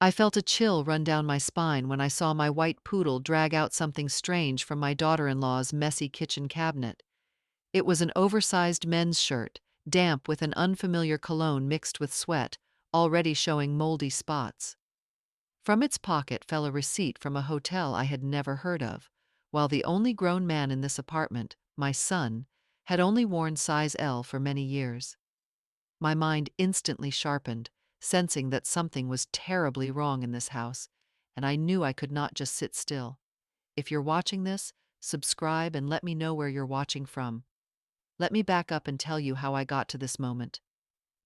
I felt a chill run down my spine when I saw my white poodle drag out something strange from my daughter-in-law's messy kitchen cabinet. It was an oversized men's shirt, damp with an unfamiliar cologne mixed with sweat, already showing moldy spots. From its pocket fell a receipt from a hotel I had never heard of, while the only grown man in this apartment, my son, had only worn size L for many years. My mind instantly sharpened, sensing that something was terribly wrong in this house, and I knew I could not just sit still. If you're watching this, subscribe and let me know where you're watching from. Let me back up and tell you how I got to this moment.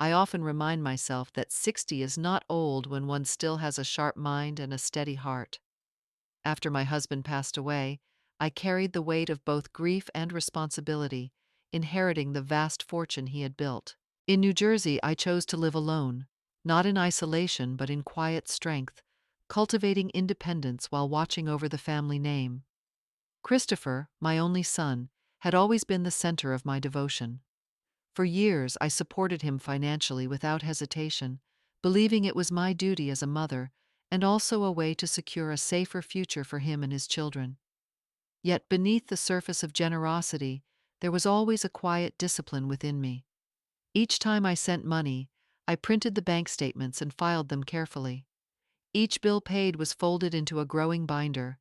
I often remind myself that 60 is not old when one still has a sharp mind and a steady heart. After my husband passed away, I carried the weight of both grief and responsibility, inheriting the vast fortune he had built. In New Jersey, I chose to live alone, not in isolation but in quiet strength, cultivating independence while watching over the family name. Christopher, my only son, had always been the center of my devotion. For years, I supported him financially without hesitation, believing it was my duty as a mother and also a way to secure a safer future for him and his children. Yet beneath the surface of generosity, there was always a quiet discipline within me. Each time I sent money, I printed the bank statements and filed them carefully. Each bill paid was folded into a growing binder.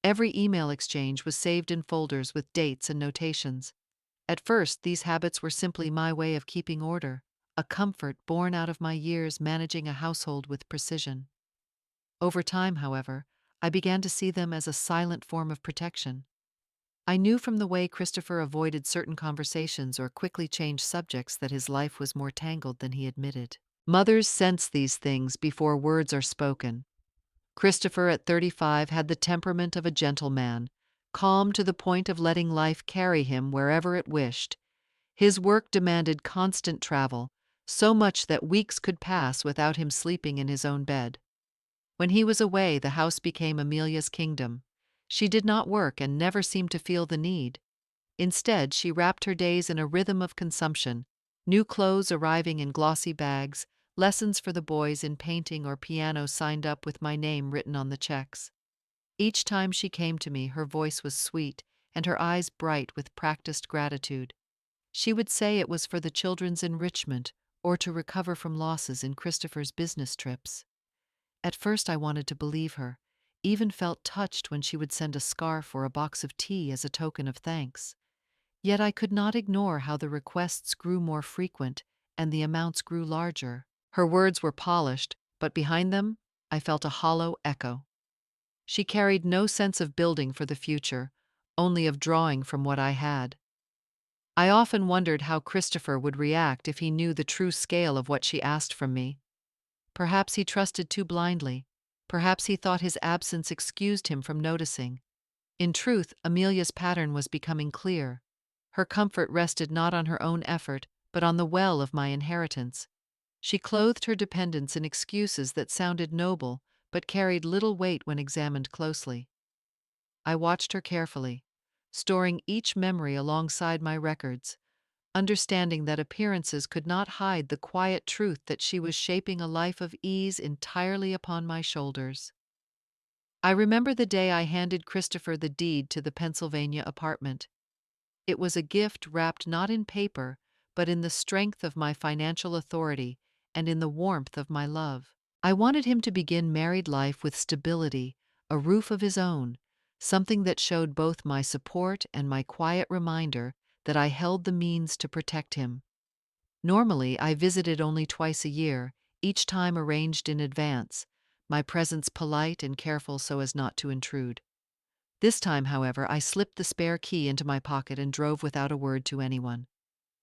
Every email exchange was saved in folders with dates and notations. At first, these habits were simply my way of keeping order, a comfort born out of my years managing a household with precision. Over time, however, I began to see them as a silent form of protection. I knew from the way Christopher avoided certain conversations or quickly changed subjects that his life was more tangled than he admitted. Mothers sense these things before words are spoken. Christopher, at 35, had the temperament of a gentleman, calm to the point of letting life carry him wherever it wished. His work demanded constant travel, so much that weeks could pass without him sleeping in his own bed. When he was away, the house became Amelia's kingdom. She did not work and never seemed to feel the need. Instead, she wrapped her days in a rhythm of consumption, new clothes arriving in glossy bags, lessons for the boys in painting or piano signed up with my name written on the checks. Each time she came to me, her voice was sweet and her eyes bright with practiced gratitude. She would say it was for the children's enrichment or to recover from losses in Christopher's business trips. At first I wanted to believe her, even felt touched when she would send a scarf or a box of tea as a token of thanks. Yet I could not ignore how the requests grew more frequent and the amounts grew larger. Her words were polished, but behind them I felt a hollow echo. She carried no sense of building for the future, only of drawing from what I had. I often wondered how Christopher would react if he knew the true scale of what she asked from me. Perhaps he trusted too blindly. Perhaps he thought his absence excused him from noticing. In truth, Amelia's pattern was becoming clear. Her comfort rested not on her own effort, but on the well of my inheritance. She clothed her dependence in excuses that sounded noble, but carried little weight when examined closely. I watched her carefully, storing each memory alongside my records, understanding that appearances could not hide the quiet truth that she was shaping a life of ease entirely upon my shoulders. I remember the day I handed Christopher the deed to the Pennsylvania apartment. It was a gift wrapped not in paper, but in the strength of my financial authority and in the warmth of my love. I wanted him to begin married life with stability, a roof of his own, something that showed both my support and my quiet reminder that I held the means to protect him. Normally, I visited only twice a year, each time arranged in advance, my presence polite and careful so as not to intrude. This time, however, I slipped the spare key into my pocket and drove without a word to anyone.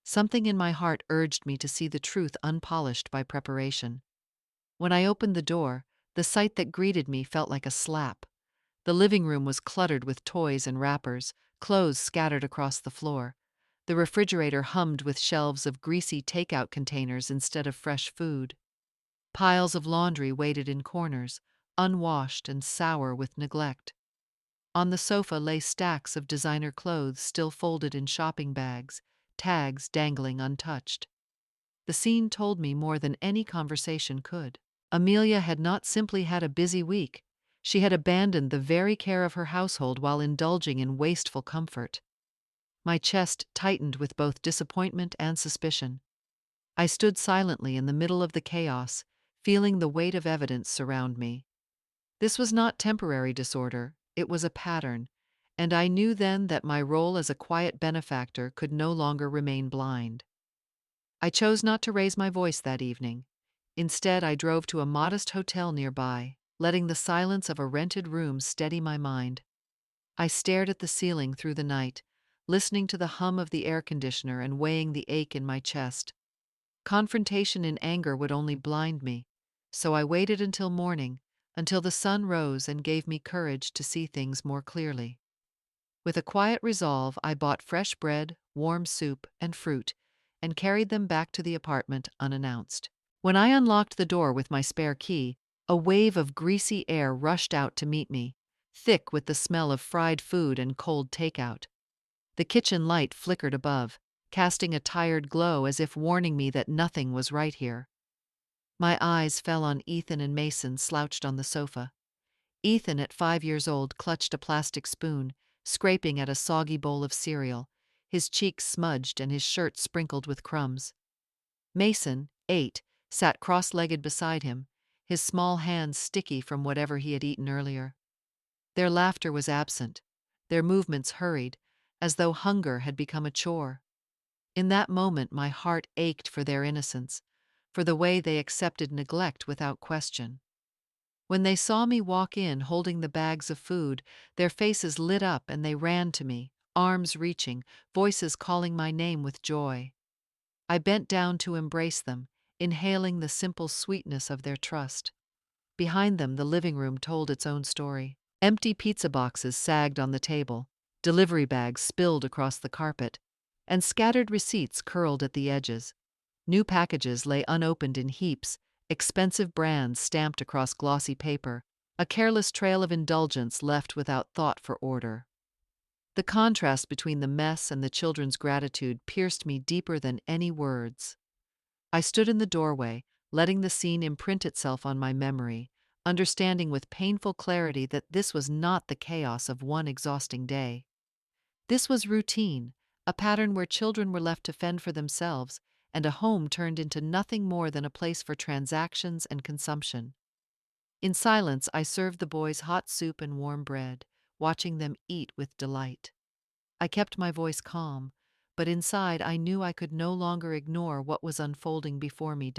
Something in my heart urged me to see the truth unpolished by preparation. When I opened the door, the sight that greeted me felt like a slap. The living room was cluttered with toys and wrappers, clothes scattered across the floor. The refrigerator hummed with shelves of greasy takeout containers instead of fresh food. Piles of laundry waited in corners, unwashed and sour with neglect. On the sofa lay stacks of designer clothes still folded in shopping bags, tags dangling untouched. The scene told me more than any conversation could. Amelia had not simply had a busy week, she had abandoned the very care of her household while indulging in wasteful comfort. My chest tightened with both disappointment and suspicion. I stood silently in the middle of the chaos, feeling the weight of evidence surround me. This was not temporary disorder, it was a pattern, and I knew then that my role as a quiet benefactor could no longer remain blind. I chose not to raise my voice that evening. Instead, I drove to a modest hotel nearby, letting the silence of a rented room steady my mind. I stared at the ceiling through the night, listening to the hum of the air conditioner and weighing the ache in my chest. Confrontation in anger would only blind me, so I waited until morning, until the sun rose and gave me courage to see things more clearly. With a quiet resolve, I bought fresh bread, warm soup, and fruit, and carried them back to the apartment unannounced. When I unlocked the door with my spare key, a wave of greasy air rushed out to meet me, thick with the smell of fried food and cold takeout. The kitchen light flickered above, casting a tired glow as if warning me that nothing was right here. My eyes fell on Ethan and Mason slouched on the sofa. Ethan, at 5 years old, clutched a plastic spoon, scraping at a soggy bowl of cereal, his cheeks smudged and his shirt sprinkled with crumbs. Mason, 8, sat cross-legged beside him, his small hands sticky from whatever he had eaten earlier. Their laughter was absent, their movements hurried, as though hunger had become a chore. In that moment my heart ached for their innocence, for the way they accepted neglect without question. When they saw me walk in holding the bags of food, their faces lit up and they ran to me, arms reaching, voices calling my name with joy. I bent down to embrace them, inhaling the simple sweetness of their trust. Behind them, the living room told its own story. Empty pizza boxes sagged on the table, delivery bags spilled across the carpet, and scattered receipts curled at the edges. New packages lay unopened in heaps, expensive brands stamped across glossy paper, a careless trail of indulgence left without thought for order. The contrast between the mess and the children's gratitude pierced me deeper than any words. I stood in the doorway, letting the scene imprint itself on my memory, understanding with painful clarity that this was not the chaos of one exhausting day. This was routine, a pattern where children were left to fend for themselves, and a home turned into nothing more than a place for transactions and consumption. In silence, I served the boys hot soup and warm bread, watching them eat with delight. I kept my voice calm, but inside I knew I could no longer ignore what was unfolding before me.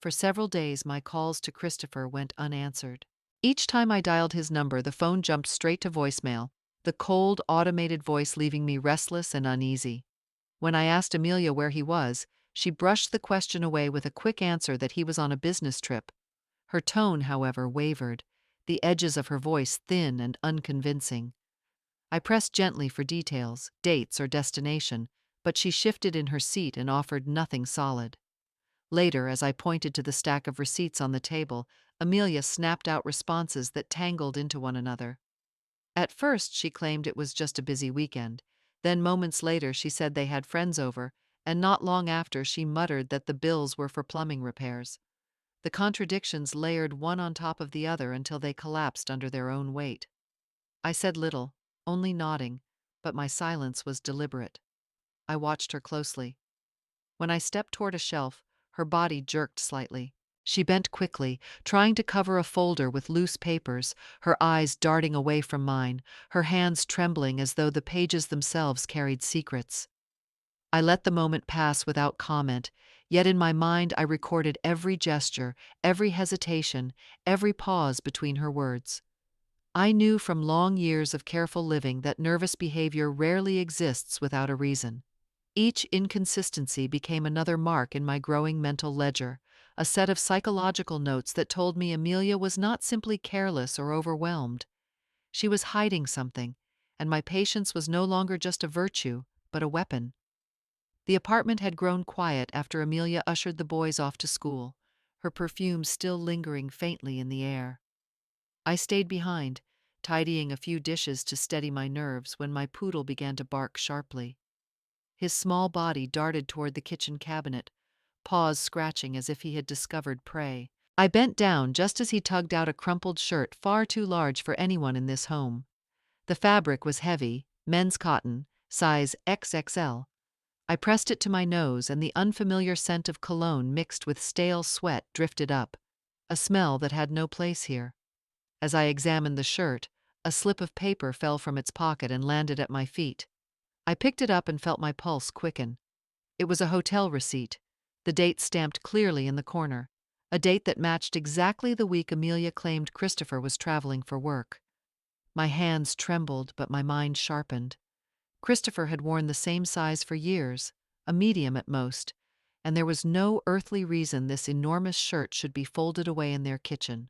For several days, my calls to Christopher went unanswered. Each time I dialed his number, the phone jumped straight to voicemail, the cold, automated voice leaving me restless and uneasy. When I asked Amelia where he was, she brushed the question away with a quick answer that he was on a business trip. Her tone, however, wavered, the edges of her voice thin and unconvincing. I pressed gently for details, dates, or destination, but she shifted in her seat and offered nothing solid. Later, as I pointed to the stack of receipts on the table, Amelia snapped out responses that tangled into one another. At first, she claimed it was just a busy weekend. Then, moments later, she said they had friends over, and not long after, she muttered that the bills were for plumbing repairs. The contradictions layered one on top of the other until they collapsed under their own weight. I said little, only nodding, but my silence was deliberate. I watched her closely. When I stepped toward a shelf, her body jerked slightly. She bent quickly, trying to cover a folder with loose papers, her eyes darting away from mine, her hands trembling as though the pages themselves carried secrets. I let the moment pass without comment, yet in my mind I recorded every gesture, every hesitation, every pause between her words. I knew from long years of careful living that nervous behavior rarely exists without a reason. Each inconsistency became another mark in my growing mental ledger, a set of psychological notes that told me Amelia was not simply careless or overwhelmed. She was hiding something, and my patience was no longer just a virtue, but a weapon. The apartment had grown quiet after Amelia ushered the boys off to school, her perfume still lingering faintly in the air. I stayed behind, tidying a few dishes to steady my nerves when my poodle began to bark sharply. His small body darted toward the kitchen cabinet, paws scratching as if he had discovered prey. I bent down just as he tugged out a crumpled shirt far too large for anyone in this home. The fabric was heavy, men's cotton, size XXL. I pressed it to my nose, and the unfamiliar scent of cologne mixed with stale sweat drifted up, a smell that had no place here. As I examined the shirt, a slip of paper fell from its pocket and landed at my feet. I picked it up and felt my pulse quicken. It was a hotel receipt, the date stamped clearly in the corner, a date that matched exactly the week Amelia claimed Christopher was traveling for work. My hands trembled, but my mind sharpened. Christopher had worn the same size for years, a medium at most, and there was no earthly reason this enormous shirt should be folded away in their kitchen.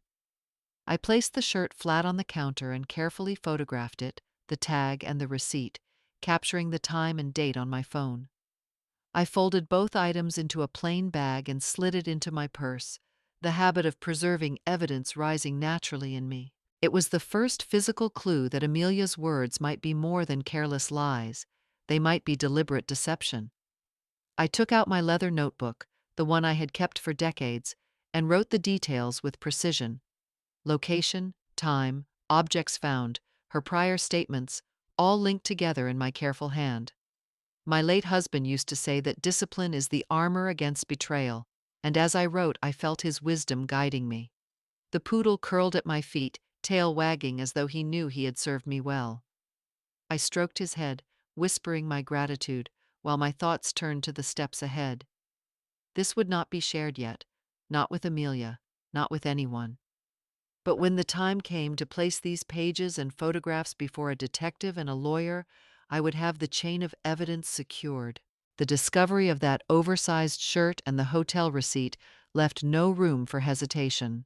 I placed the shirt flat on the counter and carefully photographed it, the tag and the receipt, capturing the time and date on my phone. I folded both items into a plain bag and slid it into my purse, the habit of preserving evidence rising naturally in me. It was the first physical clue that Amelia's words might be more than careless lies. They might be deliberate deception. I took out my leather notebook, the one I had kept for decades, and wrote the details with precision. Location, time, objects found, her prior statements, all linked together in my careful hand. My late husband used to say that discipline is the armor against betrayal, and as I wrote, I felt his wisdom guiding me. The poodle curled at my feet, tail wagging as though he knew he had served me well. I stroked his head, whispering my gratitude, while my thoughts turned to the steps ahead. This would not be shared yet, not with Amelia, not with anyone. But when the time came to place these pages and photographs before a detective and a lawyer, I would have the chain of evidence secured. The discovery of that oversized shirt and the hotel receipt left no room for hesitation.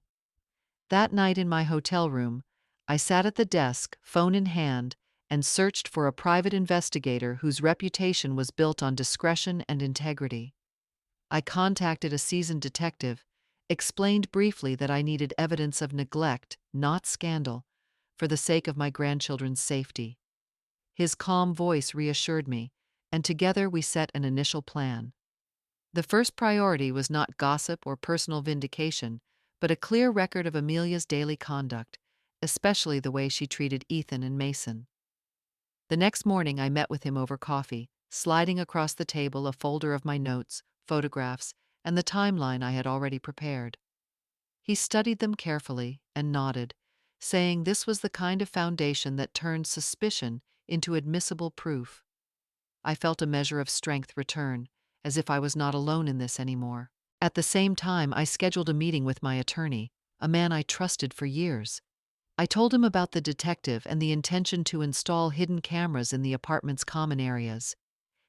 That night in my hotel room, I sat at the desk, phone in hand, and searched for a private investigator whose reputation was built on discretion and integrity. I contacted a seasoned detective, explained briefly that I needed evidence of neglect, not scandal, for the sake of my grandchildren's safety. His calm voice reassured me, and together we set an initial plan. The first priority was not gossip or personal vindication, but a clear record of Amelia's daily conduct, especially the way she treated Ethan and Mason. The next morning I met with him over coffee, sliding across the table a folder of my notes, photographs, and the timeline I had already prepared. He studied them carefully and nodded, saying this was the kind of foundation that turned suspicion into admissible proof. I felt a measure of strength return, as if I was not alone in this anymore. At the same time, I scheduled a meeting with my attorney, a man I trusted for years. I told him about the detective and the intention to install hidden cameras in the apartment's common areas.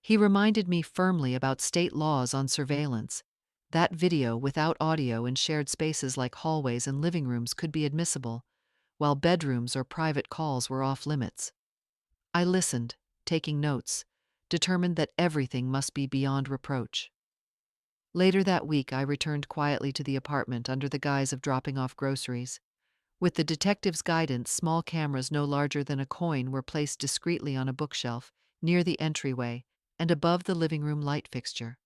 He reminded me firmly about state laws on surveillance. That video without audio in shared spaces like hallways and living rooms could be admissible, while bedrooms or private calls were off limits. I listened, taking notes, determined that everything must be beyond reproach. Later that week, I returned quietly to the apartment under the guise of dropping off groceries. With the detective's guidance, small cameras no larger than a coin were placed discreetly on a bookshelf, near the entryway, and above the living room light fixture.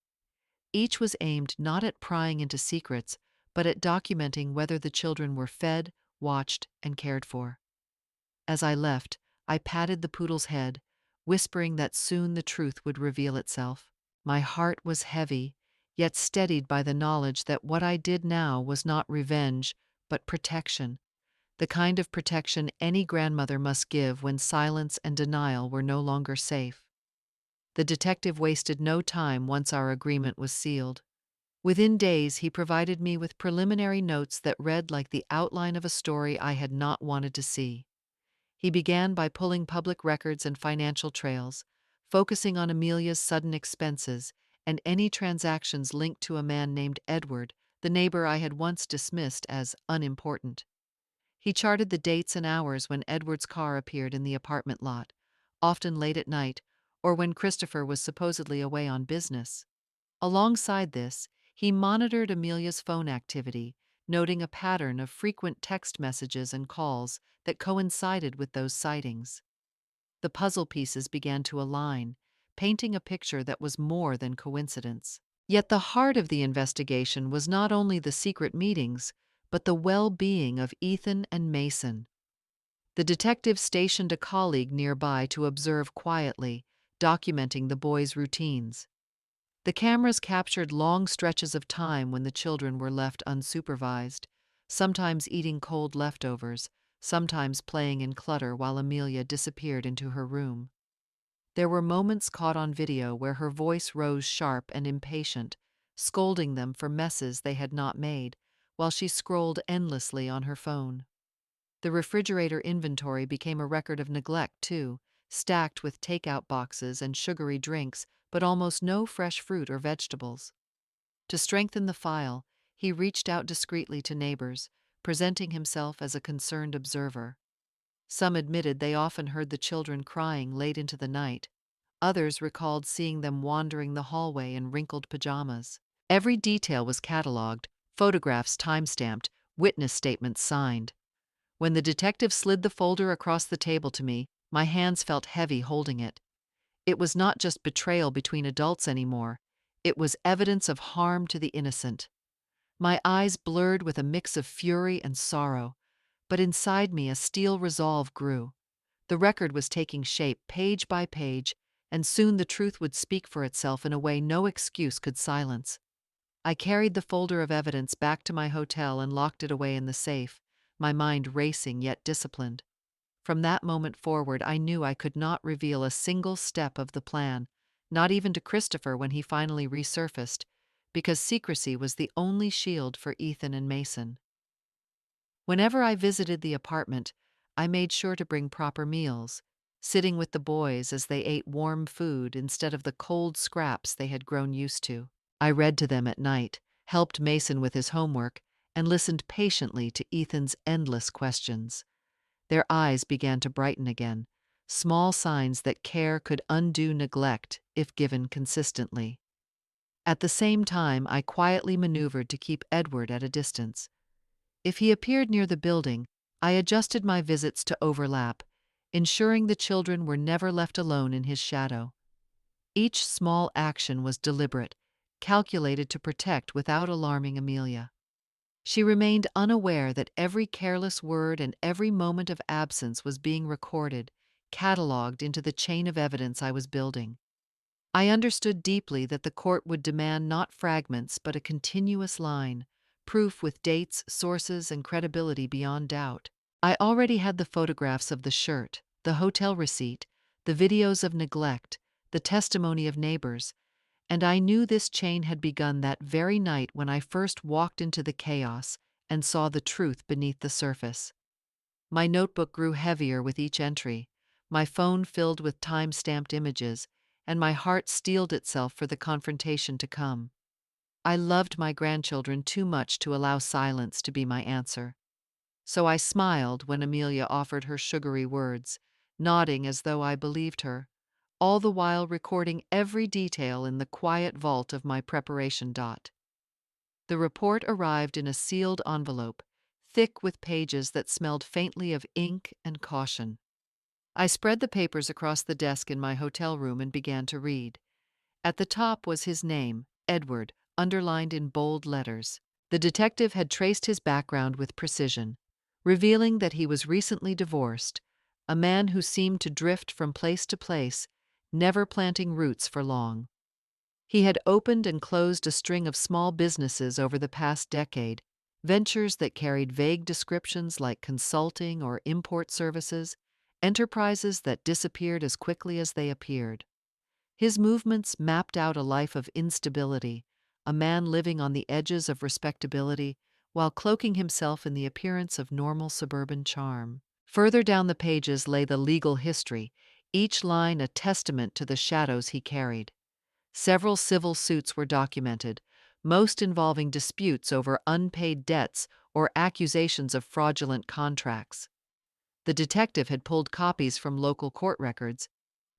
Each was aimed not at prying into secrets, but at documenting whether the children were fed, watched, and cared for. As I left, I patted the poodle's head, whispering that soon the truth would reveal itself. My heart was heavy, yet steadied by the knowledge that what I did now was not revenge, but protection, the kind of protection any grandmother must give when silence and denial were no longer safe. The detective wasted no time once our agreement was sealed. Within days, he provided me with preliminary notes that read like the outline of a story I had not wanted to see. He began by pulling public records and financial trails, focusing on Amelia's sudden expenses and any transactions linked to a man named Edward, the neighbor I had once dismissed as unimportant. He charted the dates and hours when Edward's car appeared in the apartment lot, often late at night, or when Christopher was supposedly away on business. Alongside this, he monitored Amelia's phone activity, noting a pattern of frequent text messages and calls that coincided with those sightings. The puzzle pieces began to align, painting a picture that was more than coincidence. Yet the heart of the investigation was not only the secret meetings, but the well-being of Ethan and Mason. The detective stationed a colleague nearby to observe quietly, documenting the boys' routines. The cameras captured long stretches of time when the children were left unsupervised, sometimes eating cold leftovers, sometimes playing in clutter while Amelia disappeared into her room. There were moments caught on video where her voice rose sharp and impatient, scolding them for messes they had not made, while she scrolled endlessly on her phone. The refrigerator inventory became a record of neglect, too, stacked with takeout boxes and sugary drinks, but almost no fresh fruit or vegetables. To strengthen the file, he reached out discreetly to neighbors, presenting himself as a concerned observer. Some admitted they often heard the children crying late into the night. Others recalled seeing them wandering the hallway in wrinkled pajamas. Every detail was catalogued, photographs time-stamped, witness statements signed. When the detective slid the folder across the table to me, my hands felt heavy holding it. It was not just betrayal between adults anymore. It was evidence of harm to the innocent. My eyes blurred with a mix of fury and sorrow, but inside me a steel resolve grew. The record was taking shape page by page, and soon the truth would speak for itself in a way no excuse could silence. I carried the folder of evidence back to my hotel and locked it away in the safe, my mind racing yet disciplined. From that moment forward, I knew I could not reveal a single step of the plan, not even to Christopher when he finally resurfaced, because secrecy was the only shield for Ethan and Mason. Whenever I visited the apartment, I made sure to bring proper meals, sitting with the boys as they ate warm food instead of the cold scraps they had grown used to. I read to them at night, helped Mason with his homework, and listened patiently to Ethan's endless questions. Their eyes began to brighten again, small signs that care could undo neglect if given consistently. At the same time, I quietly maneuvered to keep Edward at a distance. If he appeared near the building, I adjusted my visits to overlap, ensuring the children were never left alone in his shadow. Each small action was deliberate, calculated to protect without alarming Amelia. She remained unaware that every careless word and every moment of absence was being recorded, catalogued into the chain of evidence I was building. I understood deeply that the court would demand not fragments but a continuous line, proof with dates, sources, and credibility beyond doubt. I already had the photographs of the shirt, the hotel receipt, the videos of neglect, the testimony of neighbors, and I knew this chain had begun that very night when I first walked into the chaos and saw the truth beneath the surface. My notebook grew heavier with each entry, my phone filled with time-stamped images, and my heart steeled itself for the confrontation to come. I loved my grandchildren too much to allow silence to be my answer. So I smiled when Amelia offered her sugary words, nodding as though I believed her, all the while recording every detail in the quiet vault of my preparation dot. The report arrived in a sealed envelope, thick with pages that smelled faintly of ink and caution. I spread the papers across the desk in my hotel room and began to read. At the top was his name, Edward, underlined in bold letters. The detective had traced his background with precision, revealing that he was recently divorced, a man who seemed to drift from place to place, never planting roots for long. He had opened and closed a string of small businesses over the past decade, ventures that carried vague descriptions like consulting or import services, enterprises that disappeared as quickly as they appeared. His movements mapped out a life of instability, a man living on the edges of respectability while cloaking himself in the appearance of normal suburban charm. Further down the pages lay the legal history, each line a testament to the shadows he carried. Several civil suits were documented, most involving disputes over unpaid debts or accusations of fraudulent contracts. The detective had pulled copies from local court records,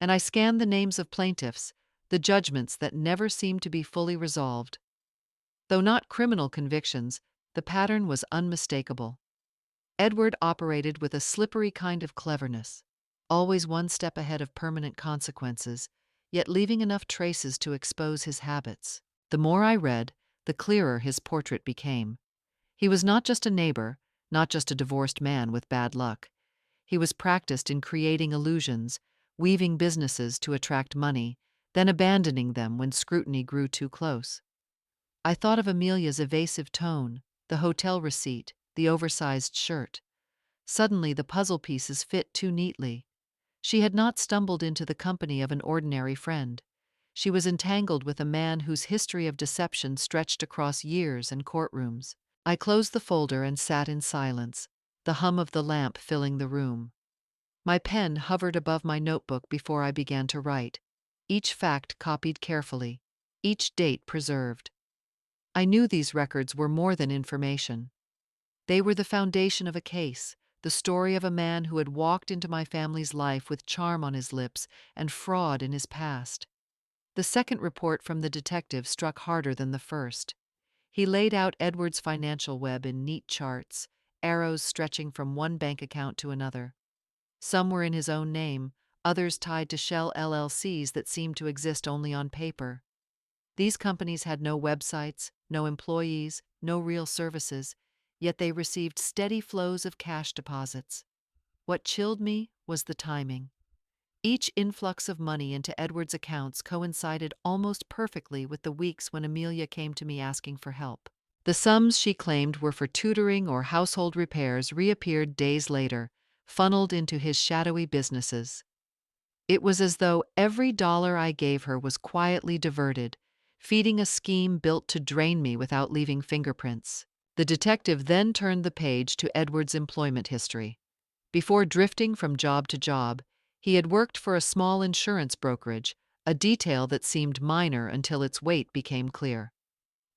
and I scanned the names of plaintiffs, the judgments that never seemed to be fully resolved. Though not criminal convictions, the pattern was unmistakable. Edward operated with a slippery kind of cleverness, always one step ahead of permanent consequences, yet leaving enough traces to expose his habits. The more I read, the clearer his portrait became. He was not just a neighbor, not just a divorced man with bad luck. He was practiced in creating illusions, weaving businesses to attract money, then abandoning them when scrutiny grew too close. I thought of Amelia's evasive tone, the hotel receipt, the oversized shirt. Suddenly the puzzle pieces fit too neatly. She had not stumbled into the company of an ordinary friend. She was entangled with a man whose history of deception stretched across years and courtrooms. I closed the folder and sat in silence, the hum of the lamp filling the room. My pen hovered above my notebook before I began to write, each fact copied carefully, each date preserved. I knew these records were more than information. They were the foundation of a case, the story of a man who had walked into my family's life with charm on his lips and fraud in his past. The second report from the detective struck harder than the first. He laid out Edward's financial web in neat charts, arrows stretching from one bank account to another. Some were in his own name, others tied to shell LLCs that seemed to exist only on paper. These companies had no websites, no employees, no real services, yet they received steady flows of cash deposits. What chilled me was the timing. Each influx of money into Edward's accounts coincided almost perfectly with the weeks when Amelia came to me asking for help. The sums she claimed were for tutoring or household repairs reappeared days later, funneled into his shadowy businesses. It was as though every dollar I gave her was quietly diverted, feeding a scheme built to drain me without leaving fingerprints. The detective then turned the page to Edward's employment history. Before drifting from job to job, he had worked for a small insurance brokerage, a detail that seemed minor until its weight became clear.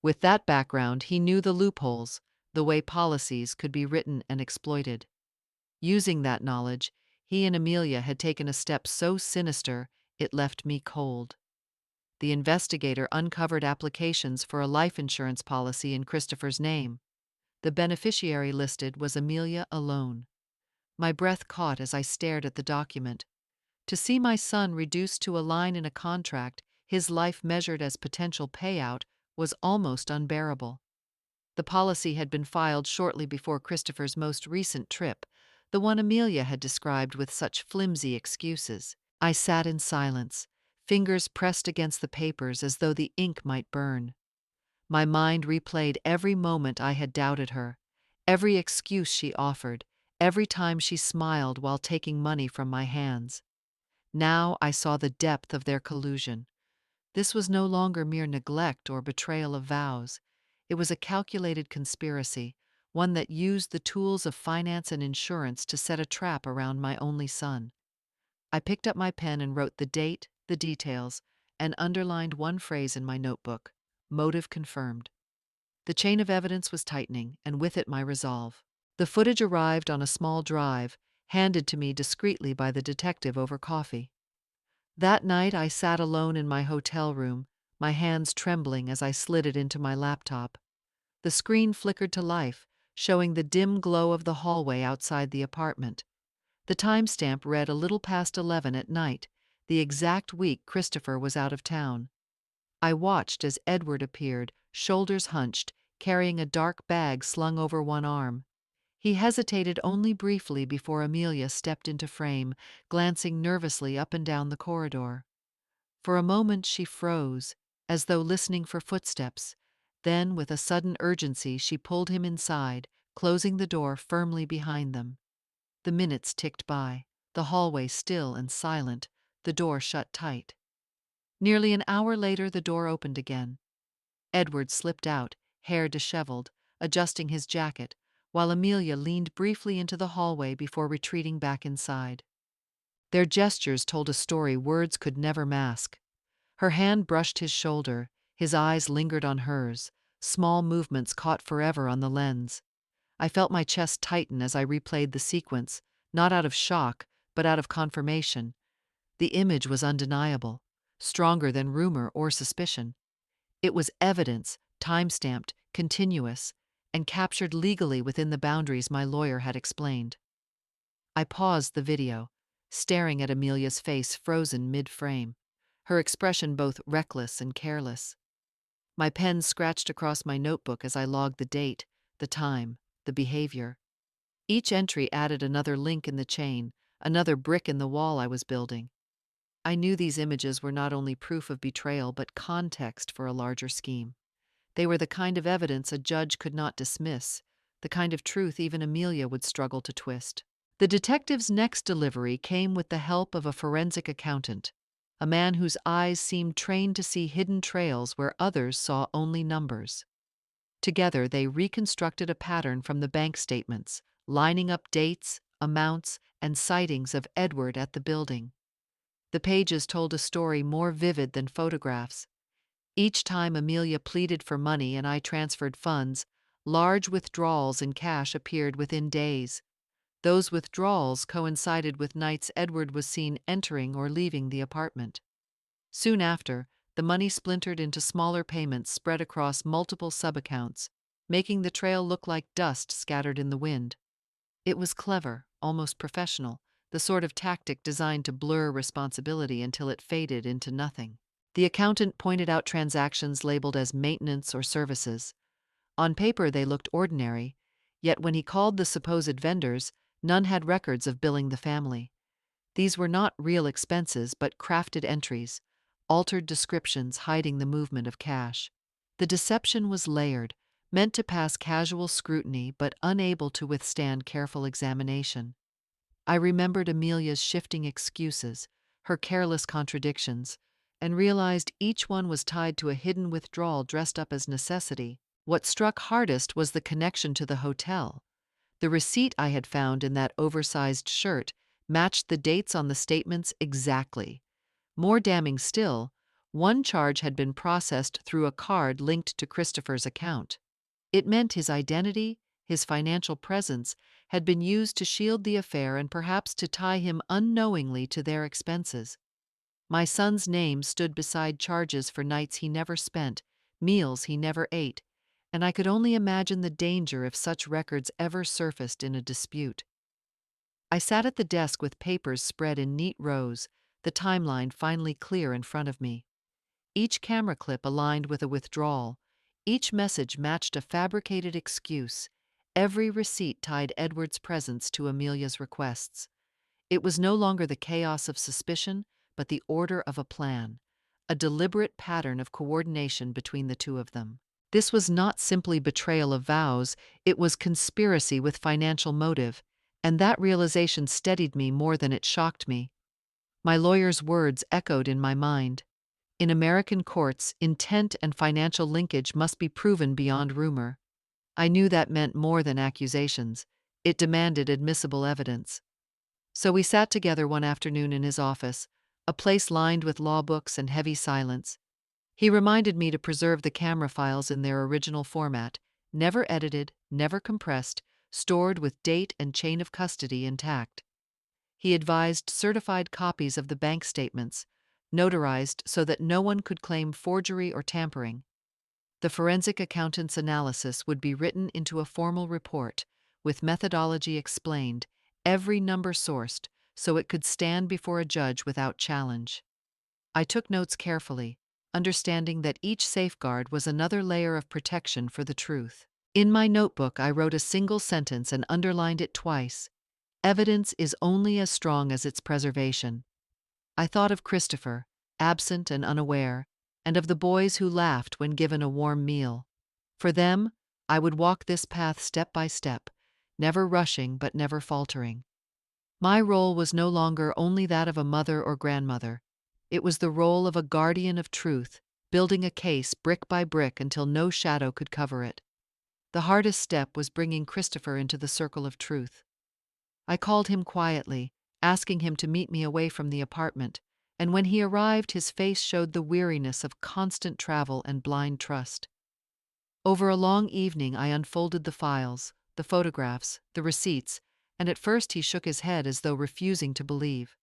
With that background, he knew the loopholes, the way policies could be written and exploited. Using that knowledge, he and Amelia had taken a step so sinister it left me cold. The investigator uncovered applications for a life insurance policy in Christopher's name. The beneficiary listed was Amelia alone. My breath caught as I stared at the document. To see my son reduced to a line in a contract, his life measured as potential payout, was almost unbearable. The policy had been filed shortly before Christopher's most recent trip, the one Amelia had described with such flimsy excuses. I sat in silence, fingers pressed against the papers as though the ink might burn. My mind replayed every moment I had doubted her, every excuse she offered, every time she smiled while taking money from my hands. Now I saw the depth of their collusion. This was no longer mere neglect or betrayal of vows. It was a calculated conspiracy, one that used the tools of finance and insurance to set a trap around my only son. I picked up my pen and wrote the date, the details, and underlined one phrase in my notebook: motive confirmed. The chain of evidence was tightening, and with it my resolve. The footage arrived on a small drive, handed to me discreetly by the detective over coffee. That night I sat alone in my hotel room, my hands trembling as I slid it into my laptop. The screen flickered to life, showing the dim glow of the hallway outside the apartment. The timestamp read a little past 11 at night, the exact week Christopher was out of town. I watched as Edward appeared, shoulders hunched, carrying a dark bag slung over one arm. He hesitated only briefly before Amelia stepped into frame, glancing nervously up and down the corridor. For a moment she froze, as though listening for footsteps. Then, with a sudden urgency, she pulled him inside, closing the door firmly behind them. The minutes ticked by, the hallway still and silent, the door shut tight. Nearly an hour later the door opened again. Edward slipped out, hair disheveled, adjusting his jacket, while Amelia leaned briefly into the hallway before retreating back inside. Their gestures told a story words could never mask. Her hand brushed his shoulder, his eyes lingered on hers, small movements caught forever on the lens. I felt my chest tighten as I replayed the sequence, not out of shock, but out of confirmation. The image was undeniable, stronger than rumor or suspicion. It was evidence, time-stamped, continuous, and captured legally within the boundaries my lawyer had explained. I paused the video, staring at Amelia's face frozen mid-frame, her expression both reckless and careless. My pen scratched across my notebook as I logged the date, the time, the behavior. Each entry added another link in the chain, another brick in the wall I was building. I knew these images were not only proof of betrayal but context for a larger scheme. They were the kind of evidence a judge could not dismiss, the kind of truth even Amelia would struggle to twist. The detective's next delivery came with the help of a forensic accountant, a man whose eyes seemed trained to see hidden trails where others saw only numbers. Together, they reconstructed a pattern from the bank statements, lining up dates, amounts, and sightings of Edward at the building. The pages told a story more vivid than photographs. Each time Amelia pleaded for money and I transferred funds, large withdrawals in cash appeared within days. Those withdrawals coincided with nights Edward was seen entering or leaving the apartment. Soon after, the money splintered into smaller payments spread across multiple sub-accounts, making the trail look like dust scattered in the wind. It was clever, almost professional, the sort of tactic designed to blur responsibility until it faded into nothing. The accountant pointed out transactions labeled as maintenance or services. On paper they looked ordinary, yet when he called the supposed vendors, none had records of billing the family. These were not real expenses but crafted entries, altered descriptions hiding the movement of cash. The deception was layered, meant to pass casual scrutiny but unable to withstand careful examination. I remembered Amelia's shifting excuses, her careless contradictions, and realized each one was tied to a hidden withdrawal dressed up as necessity. What struck hardest was the connection to the hotel. The receipt I had found in that oversized shirt matched the dates on the statements exactly. More damning still, one charge had been processed through a card linked to Christopher's account. It meant his identity, his financial presence, had been used to shield the affair and perhaps to tie him unknowingly to their expenses. My son's name stood beside charges for nights he never spent, meals he never ate, and I could only imagine the danger if such records ever surfaced in a dispute. I sat at the desk with papers spread in neat rows, the timeline finally clear in front of me. Each camera clip aligned with a withdrawal, each message matched a fabricated excuse, every receipt tied Edward's presence to Amelia's requests. It was no longer the chaos of suspicion, but the order of a plan, a deliberate pattern of coordination between the two of them. This was not simply betrayal of vows, it was conspiracy with financial motive, and that realization steadied me more than it shocked me. My lawyer's words echoed in my mind. In American courts, intent and financial linkage must be proven beyond rumor. I knew that meant more than accusations. It demanded admissible evidence. So we sat together one afternoon in his office, a place lined with law books and heavy silence. He reminded me to preserve the camera files in their original format, never edited, never compressed, stored with date and chain of custody intact. He advised certified copies of the bank statements, notarized so that no one could claim forgery or tampering. The forensic accountant's analysis would be written into a formal report, with methodology explained, every number sourced, so it could stand before a judge without challenge. I took notes carefully, understanding that each safeguard was another layer of protection for the truth. In my notebook, I wrote a single sentence and underlined it twice. Evidence is only as strong as its preservation. I thought of Christopher, absent and unaware, and of the boys who laughed when given a warm meal. For them, I would walk this path step by step, never rushing but never faltering. My role was no longer only that of a mother or grandmother. It was the role of a guardian of truth, building a case brick by brick until no shadow could cover it. The hardest step was bringing Christopher into the circle of truth. I called him quietly, asking him to meet me away from the apartment, and when he arrived his face showed the weariness of constant travel and blind trust. Over a long evening I unfolded the files, the photographs, the receipts, and at first he shook his head as though refusing to believe.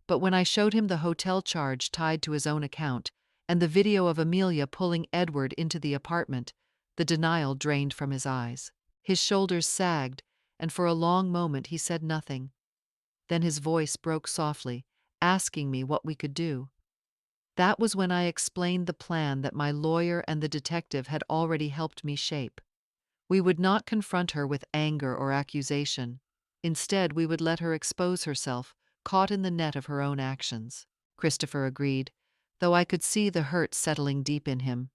But when I showed him the hotel charge tied to his own account, and the video of Amelia pulling Edward into the apartment, the denial drained from his eyes. His shoulders sagged, and for a long moment he said nothing. Then his voice broke softly, asking me what we could do. That was when I explained the plan that my lawyer and the detective had already helped me shape. We would not confront her with anger or accusation. Instead, we would let her expose herself, caught in the net of her own actions. Christopher agreed, though I could see the hurt settling deep in him.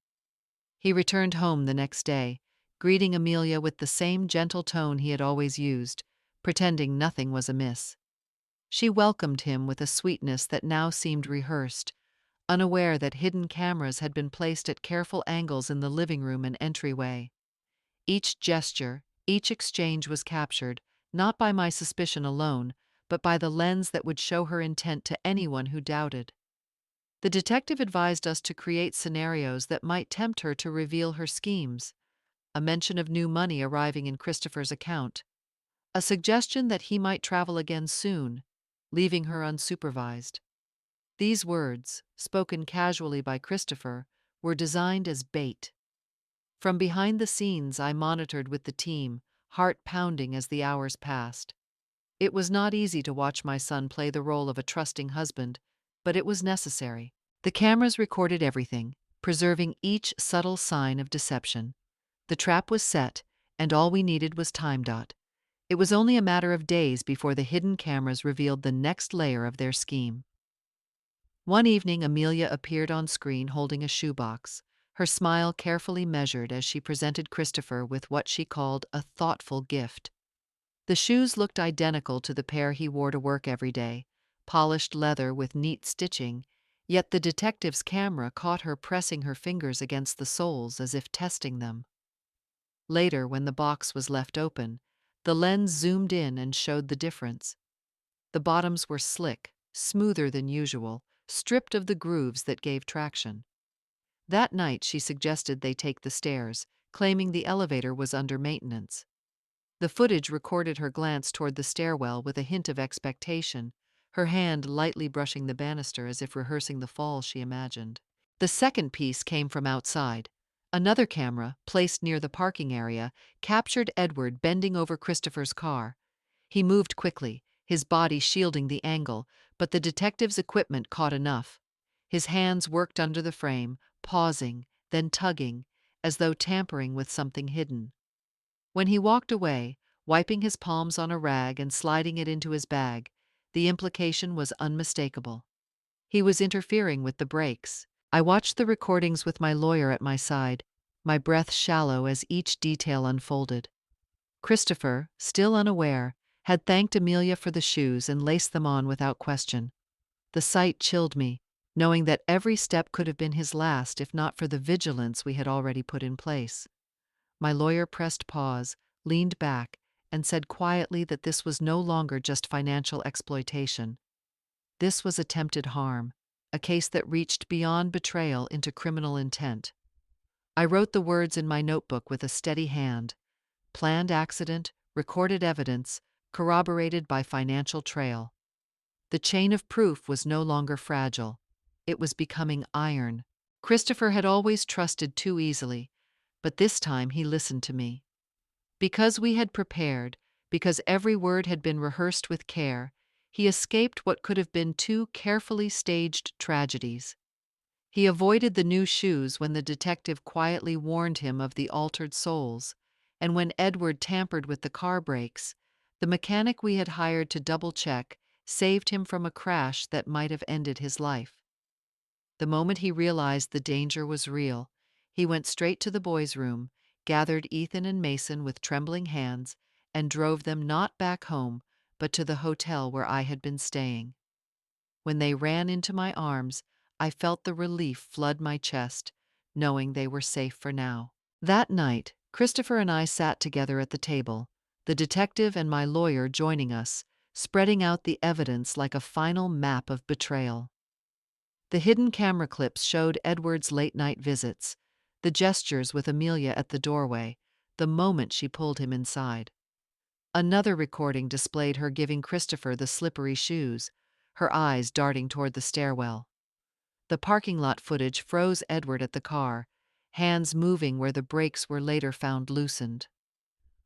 He returned home the next day, greeting Amelia with the same gentle tone he had always used, pretending nothing was amiss. She welcomed him with a sweetness that now seemed rehearsed, unaware that hidden cameras had been placed at careful angles in the living room and entryway. Each gesture, each exchange was captured, not by my suspicion alone, but by the lens that would show her intent to anyone who doubted. The detective advised us to create scenarios that might tempt her to reveal her schemes: a mention of new money arriving in Christopher's account, a suggestion that he might travel again soon, leaving her unsupervised. These words, spoken casually by Christopher, were designed as bait. From behind the scenes, I monitored with the team, heart pounding as the hours passed. It was not easy to watch my son play the role of a trusting husband, but it was necessary. The cameras recorded everything, preserving each subtle sign of deception. The trap was set, and all we needed was time. It was only a matter of days before the hidden cameras revealed the next layer of their scheme. One evening, Amelia appeared on screen holding a shoebox, her smile carefully measured as she presented Christopher with what she called a thoughtful gift. The shoes looked identical to the pair he wore to work every day, polished leather with neat stitching, yet the detective's camera caught her pressing her fingers against the soles as if testing them. Later, when the box was left open, the lens zoomed in and showed the difference. The bottoms were slick, smoother than usual, stripped of the grooves that gave traction. That night she suggested they take the stairs, claiming the elevator was under maintenance. The footage recorded her glance toward the stairwell with a hint of expectation, her hand lightly brushing the banister as if rehearsing the fall she imagined. The second piece came from outside. Another camera, placed near the parking area, captured Edward bending over Christopher's car. He moved quickly, his body shielding the angle, but the detective's equipment caught enough. His hands worked under the frame, pausing, then tugging, as though tampering with something hidden. When he walked away, wiping his palms on a rag and sliding it into his bag, the implication was unmistakable. He was interfering with the brakes. I watched the recordings with my lawyer at my side, my breath shallow as each detail unfolded. Christopher, still unaware, had thanked Amelia for the shoes and laced them on without question. The sight chilled me, knowing that every step could have been his last if not for the vigilance we had already put in place. My lawyer pressed pause, leaned back, and said quietly that this was no longer just financial exploitation. This was attempted harm, a case that reached beyond betrayal into criminal intent. I wrote the words in my notebook with a steady hand: planned accident, recorded evidence, corroborated by financial trail. The chain of proof was no longer fragile. It was becoming iron. Christopher had always trusted too easily, but this time he listened to me. Because we had prepared, because every word had been rehearsed with care, he escaped what could have been two carefully staged tragedies. He avoided the new shoes when the detective quietly warned him of the altered soles, and when Edward tampered with the car brakes, the mechanic we had hired to double-check saved him from a crash that might have ended his life. The moment he realized the danger was real, he went straight to the boys' room, gathered Ethan and Mason with trembling hands, and drove them not back home, but to the hotel where I had been staying. When they ran into my arms, I felt the relief flood my chest, knowing they were safe for now. That night, Christopher and I sat together at the table, the detective and my lawyer joining us, spreading out the evidence like a final map of betrayal. The hidden camera clips showed Edward's late-night visits, the gestures with Amelia at the doorway, the moment she pulled him inside. Another recording displayed her giving Christopher the slippery shoes, her eyes darting toward the stairwell. The parking lot footage froze Edward at the car, hands moving where the brakes were later found loosened.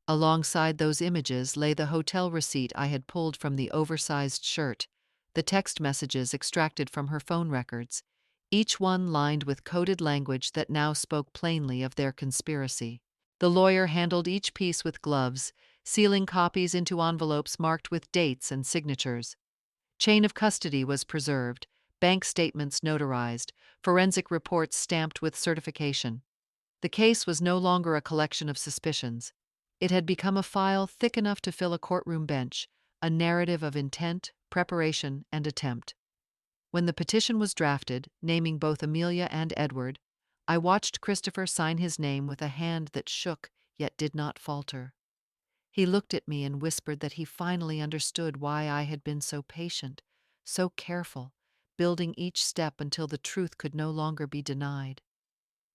Alongside those images lay the hotel receipt I had pulled from the oversized shirt, the text messages extracted from her phone records, each one lined with coded language that now spoke plainly of their conspiracy. The lawyer handled each piece with gloves, sealing copies into envelopes marked with dates and signatures. Chain of custody was preserved, bank statements notarized, forensic reports stamped with certification. The case was no longer a collection of suspicions. It had become a file thick enough to fill a courtroom bench, a narrative of intent, preparation, and attempt. When the petition was drafted, naming both Amelia and Edward, I watched Christopher sign his name with a hand that shook yet did not falter. He looked at me and whispered that he finally understood why I had been so patient, so careful, building each step until the truth could no longer be denied.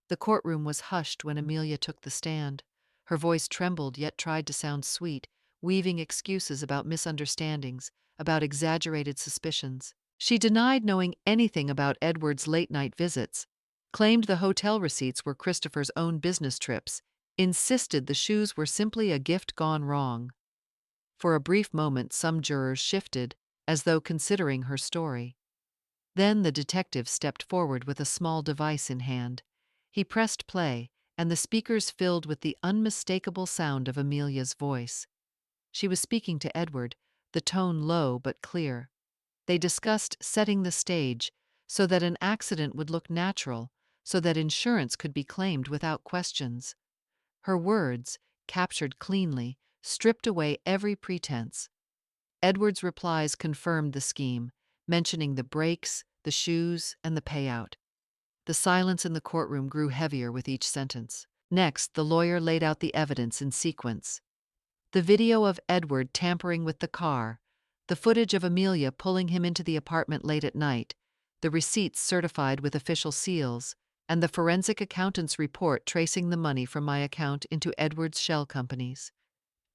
The courtroom was hushed when Amelia took the stand. Her voice trembled yet tried to sound sweet, weaving excuses about misunderstandings, about exaggerated suspicions. She denied knowing anything about Edward's late-night visits, claimed the hotel receipts were Christopher's own business trips, insisted the shoes were simply a gift gone wrong. For a brief moment some jurors shifted, as though considering her story. Then the detective stepped forward with a small device in hand. He pressed play, and the speakers filled with the unmistakable sound of Amelia's voice. She was speaking to Edward, the tone low but clear. They discussed setting the stage so that an accident would look natural, so that insurance could be claimed without questions. Her words, captured cleanly, stripped away every pretense. Edward's replies confirmed the scheme, mentioning the brakes, the shoes, and the payout. The silence in the courtroom grew heavier with each sentence. Next, the lawyer laid out the evidence in sequence. The video of Edward tampering with the car, the footage of Amelia pulling him into the apartment late at night, the receipts certified with official seals, and the forensic accountant's report tracing the money from my account into Edward's shell companies.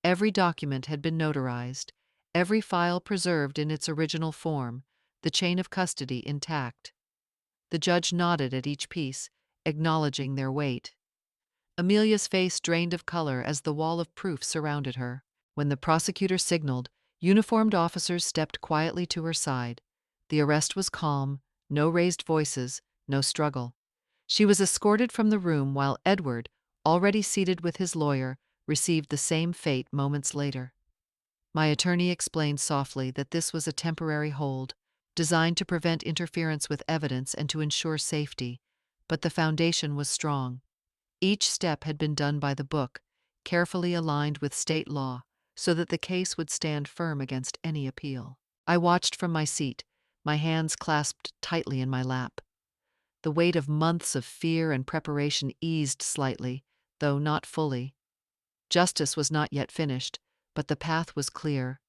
Every document had been notarized, every file preserved in its original form, the chain of custody intact. The judge nodded at each piece, acknowledging their weight. Amelia's face drained of color as the wall of proof surrounded her. When the prosecutor signaled, uniformed officers stepped quietly to her side. The arrest was calm, no raised voices, no struggle. She was escorted from the room while Edward, already seated with his lawyer, received the same fate moments later. My attorney explained softly that this was a temporary hold, designed to prevent interference with evidence and to ensure safety, but the foundation was strong. Each step had been done by the book, carefully aligned with state law, so that the case would stand firm against any appeal. I watched from my seat, my hands clasped tightly in my lap. The weight of months of fear and preparation eased slightly, though not fully. Justice was not yet finished, but the path was clear.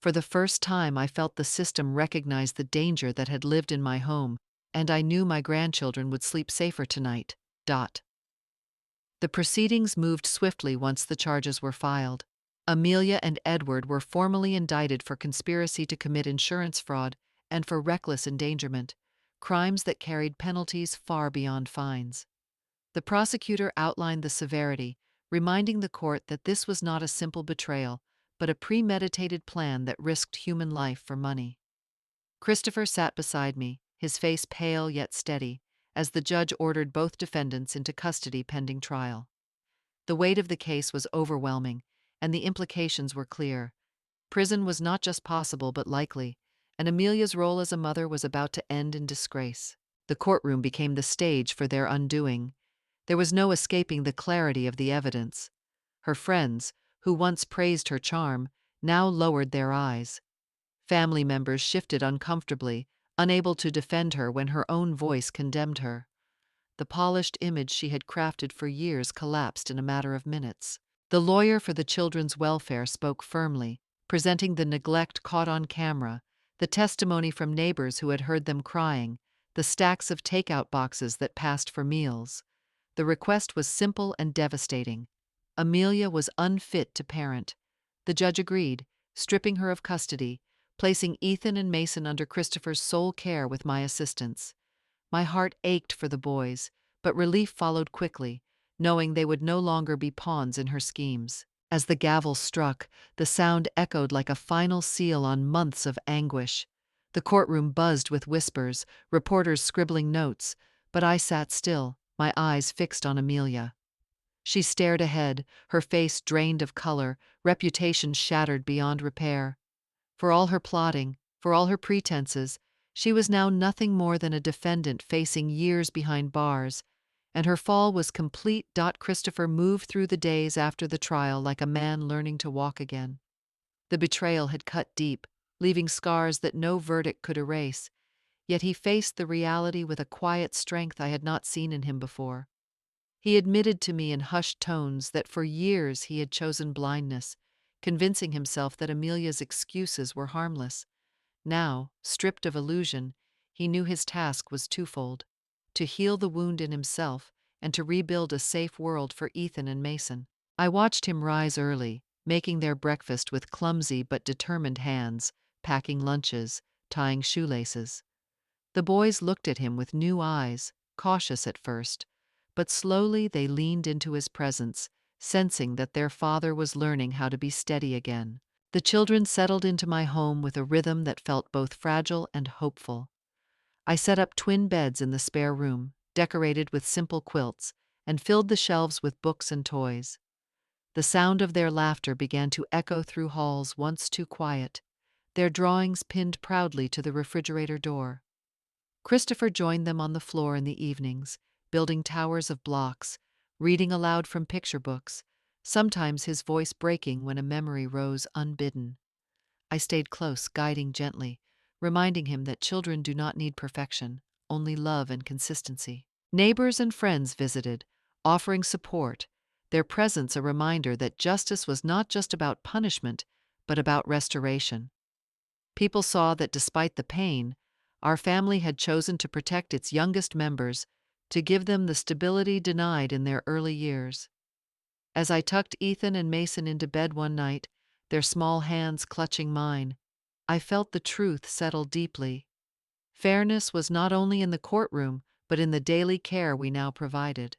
For the first time I felt the system recognize the danger that had lived in my home, and I knew my grandchildren would sleep safer tonight. The proceedings moved swiftly once the charges were filed. Amelia and Edward were formally indicted for conspiracy to commit insurance fraud and for reckless endangerment, crimes that carried penalties far beyond fines. The prosecutor outlined the severity, reminding the court that this was not a simple betrayal, but a premeditated plan that risked human life for money. Christopher sat beside me, his face pale yet steady, as the judge ordered both defendants into custody pending trial. The weight of the case was overwhelming, and the implications were clear. Prison was not just possible but likely, and Amelia's role as a mother was about to end in disgrace. The courtroom became the stage for their undoing. There was no escaping the clarity of the evidence. Her friends, who once praised her charm, now lowered their eyes. Family members shifted uncomfortably, unable to defend her when her own voice condemned her. The polished image she had crafted for years collapsed in a matter of minutes. The lawyer for the children's welfare spoke firmly, presenting the neglect caught on camera, the testimony from neighbors who had heard them crying, the stacks of takeout boxes that passed for meals. The request was simple and devastating. Amelia was unfit to parent. The judge agreed, stripping her of custody, placing Ethan and Mason under Christopher's sole care with my assistance. My heart ached for the boys, but relief followed quickly, knowing they would no longer be pawns in her schemes. As the gavel struck, the sound echoed like a final seal on months of anguish. The courtroom buzzed with whispers, reporters scribbling notes, but I sat still, my eyes fixed on Amelia. She stared ahead, her face drained of color, reputation shattered beyond repair. For all her plotting, for all her pretenses, she was now nothing more than a defendant facing years behind bars, and her fall was complete. Christopher moved through the days after the trial like a man learning to walk again. The betrayal had cut deep, leaving scars that no verdict could erase, yet he faced the reality with a quiet strength I had not seen in him before. He admitted to me in hushed tones that for years he had chosen blindness, convincing himself that Amelia's excuses were harmless. Now, stripped of illusion, he knew his task was twofold: to heal the wound in himself and to rebuild a safe world for Ethan and Mason. I watched him rise early, making their breakfast with clumsy but determined hands, packing lunches, tying shoelaces. The boys looked at him with new eyes, cautious at first, but slowly they leaned into his presence, sensing that their father was learning how to be steady again. The children settled into my home with a rhythm that felt both fragile and hopeful. I set up twin beds in the spare room, decorated with simple quilts, and filled the shelves with books and toys. The sound of their laughter began to echo through halls once too quiet, their drawings pinned proudly to the refrigerator door. Christopher joined them on the floor in the evenings, building towers of blocks, reading aloud from picture books, sometimes his voice breaking when a memory rose unbidden. I stayed close, guiding gently, reminding him that children do not need perfection, only love and consistency. Neighbors and friends visited, offering support, their presence a reminder that justice was not just about punishment, but about restoration. People saw that despite the pain, our family had chosen to protect its youngest members, to give them the stability denied in their early years. As I tucked Ethan and Mason into bed one night, their small hands clutching mine, I felt the truth settle deeply. Fairness was not only in the courtroom, but in the daily care we now provided.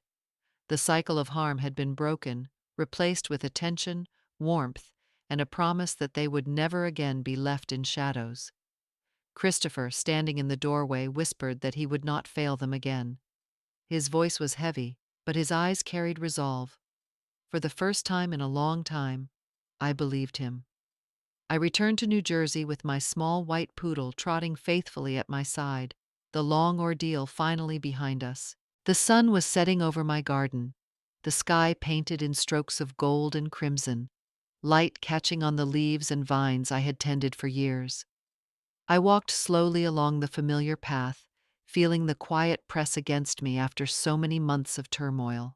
The cycle of harm had been broken, replaced with attention, warmth, and a promise that they would never again be left in shadows. Christopher, standing in the doorway, whispered that he would not fail them again. His voice was heavy, but his eyes carried resolve. For the first time in a long time, I believed him. I returned to New Jersey with my small white poodle trotting faithfully at my side, the long ordeal finally behind us. The sun was setting over my garden, the sky painted in strokes of gold and crimson, light catching on the leaves and vines I had tended for years. I walked slowly along the familiar path, feeling the quiet press against me after so many months of turmoil.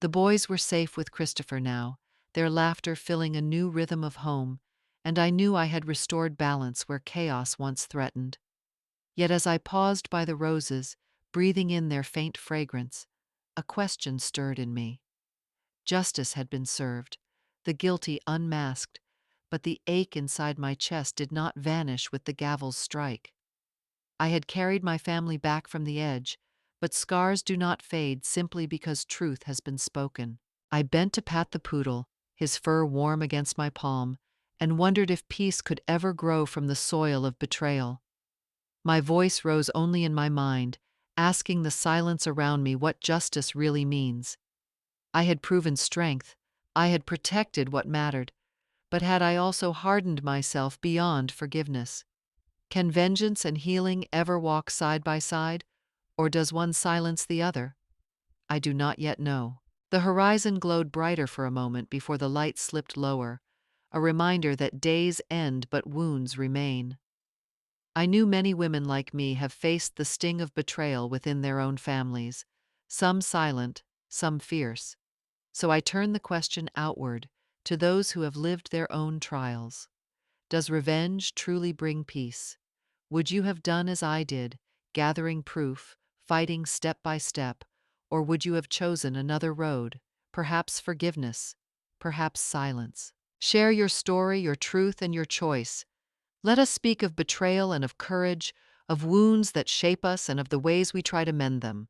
The boys were safe with Christopher now, their laughter filling a new rhythm of home, and I knew I had restored balance where chaos once threatened. Yet as I paused by the roses, breathing in their faint fragrance, a question stirred in me. Justice had been served, the guilty unmasked, but the ache inside my chest did not vanish with the gavel's strike. I had carried my family back from the edge, but scars do not fade simply because truth has been spoken. I bent to pat the poodle, his fur warm against my palm, and wondered if peace could ever grow from the soil of betrayal. My voice rose only in my mind, asking the silence around me what justice really means. I had proven strength, I had protected what mattered, but had I also hardened myself beyond forgiveness? Can vengeance and healing ever walk side by side, or does one silence the other? I do not yet know. The horizon glowed brighter for a moment before the light slipped lower, a reminder that days end but wounds remain. I knew many women like me have faced the sting of betrayal within their own families, some silent, some fierce. So I turn the question outward, to those who have lived their own trials. Does revenge truly bring peace? Would you have done as I did, gathering proof, fighting step by step, or would you have chosen another road, perhaps forgiveness, perhaps silence? Share your story, your truth, and your choice. Let us speak of betrayal and of courage, of wounds that shape us and of the ways we try to mend them.